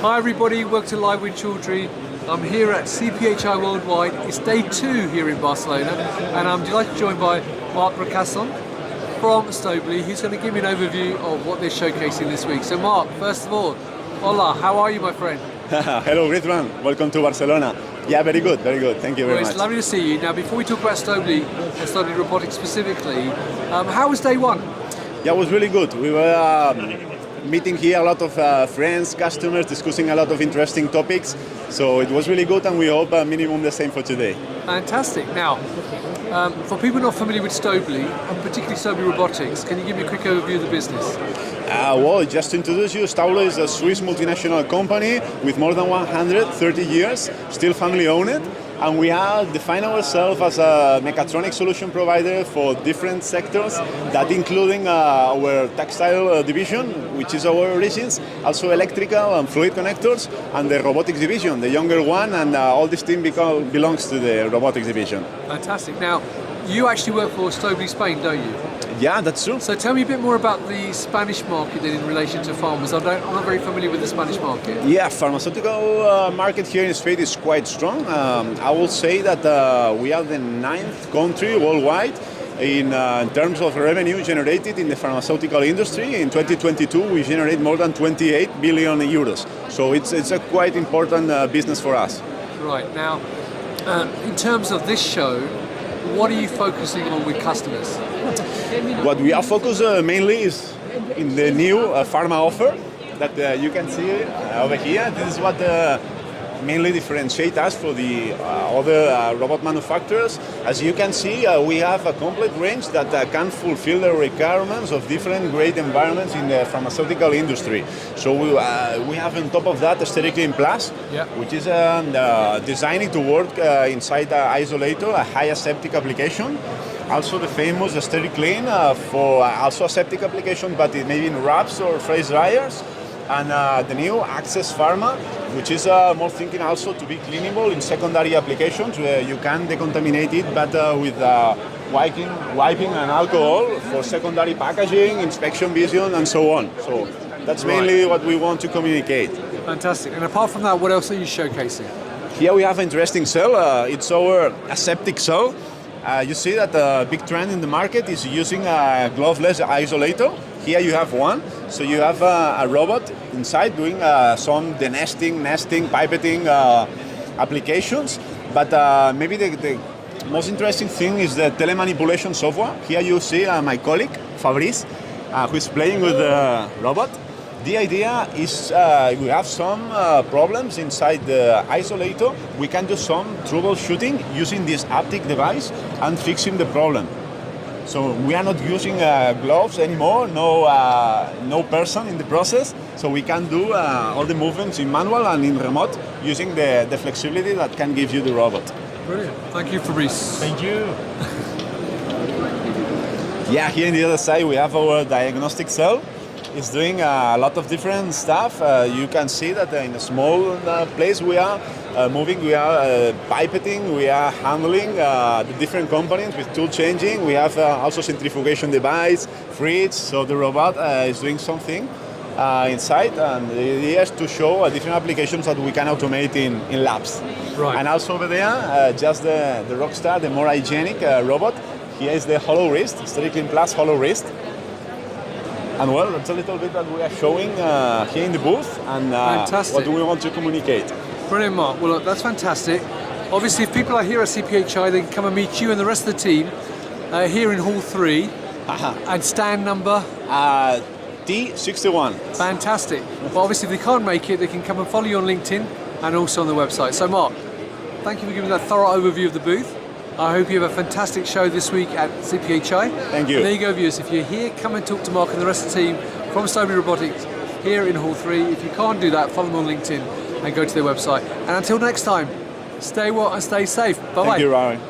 Hi everybody, welcome to Live with Chaudhry. I'm here at CPHI Worldwide. It's day 2 here in Barcelona and I'm delighted to join by Marc from STÄUBLI. He's going to give me an overview of what they're showcasing this week. So Marc, first of all, hola, how are you my friend? Hello Ridwan, welcome to Barcelona. Yeah, very good, thank you very much. It's lovely to see you. Now before we talk about STÄUBLI and STÄUBLI Robotics specifically, how was day 1? Yeah, it was really good. We were meeting here a lot of friends, customers, discussing a lot of interesting topics. So it was really good and we hope minimum the same for today. Fantastic. Now, for people not familiar with STÄUBLI, and particularly STÄUBLI Robotics, can you give me a quick overview of the business? Well, just to introduce you, STÄUBLI is a Swiss multinational company with more than 130 years, still family owned. And we have defined ourselves as a mechatronic solution provider for different sectors, that including our textile division, which is our origins, also electrical and fluid connectors, and the robotics division, the younger one, and all this team belongs to the robotics division. Fantastic. Now, you actually work for STÄUBLI Spain, don't you? Yeah, that's true. So tell me a bit more about the Spanish market then in relation to farmers. I'm not very familiar with the Spanish market. Yeah, pharmaceutical market here in Spain is quite strong. I will say that we are the 9th country worldwide in terms of revenue generated in the pharmaceutical industry. In 2022, we generate more than 28 billion euros. So it's a quite important business for us. Right. Now, in terms of this show, what are you focusing on with customers? What we are focused mainly is in the new pharma offer that you can see over here. This is what mainly differentiates us for the other robot manufacturers. As you can see, we have a complete range that can fulfill the requirements of different great environments in the pharmaceutical industry. So we have on top of that a Stand T61 which is designed to work inside an isolator, a high aseptic application. Also the famous Stand Clean for also aseptic application, but maybe in wraps or freeze dryers. And the new Access Pharma, which is more thinking also to be cleanable in secondary applications where you can decontaminate it, but with wiping and alcohol for secondary packaging, inspection vision, and so on. So that's mainly what we want to communicate. Fantastic. And apart from that, what else are you showcasing? Here we have an interesting cell. It's our Aseptic cell. You see that the big trend in the market is using a gloveless isolator. Here you have one. So you have a robot inside doing some nesting, pipetting applications. But maybe the most interesting thing is the telemanipulation software. Here you see my colleague, Fabrice, who is playing with the robot. The idea is we have some problems inside the isolator. We can do some troubleshooting using this haptic device and fixing the problem. So we are not using gloves anymore, no person in the process. So we can do all the movements in manual and in remote using the flexibility that can give you the robot. Brilliant. Thank you, Fabrice. Thank you. Yeah, here on the other side we have our diagnostic cell. It's doing a lot of different stuff. You can see that in a small place we are moving, we are pipetting, we are handling the different components with tool changing. We have also centrifugation device, fridge, so the robot is doing something inside, and the idea is to show different applications that we can automate in labs. Right. And also over there, just the Rockstar, the more hygienic robot. Here is the hollow wrist, Stand T61 hollow wrist. And well, that's a little bit that we are showing here in the booth, and what do we want to communicate. Brilliant, Marc. Well, look, that's fantastic. Obviously, if people are here at CPHI, they can come and meet you and the rest of the team here in Hall 3 and stand number? T61. Fantastic. But obviously, if they can't make it, they can come and follow you on LinkedIn and also on the website. So, Marc, thank you for giving that thorough overview of the booth. I hope you have a fantastic show this week at CPHI. Thank you. And there you go, viewers. If you're here, come and talk to Marc and the rest of the team from STÄUBLI Robotics here in Hall 3. If you can't do that, follow them on LinkedIn and go to their website. And until next time, stay well and stay safe. Bye-bye. Thank you, Ryan.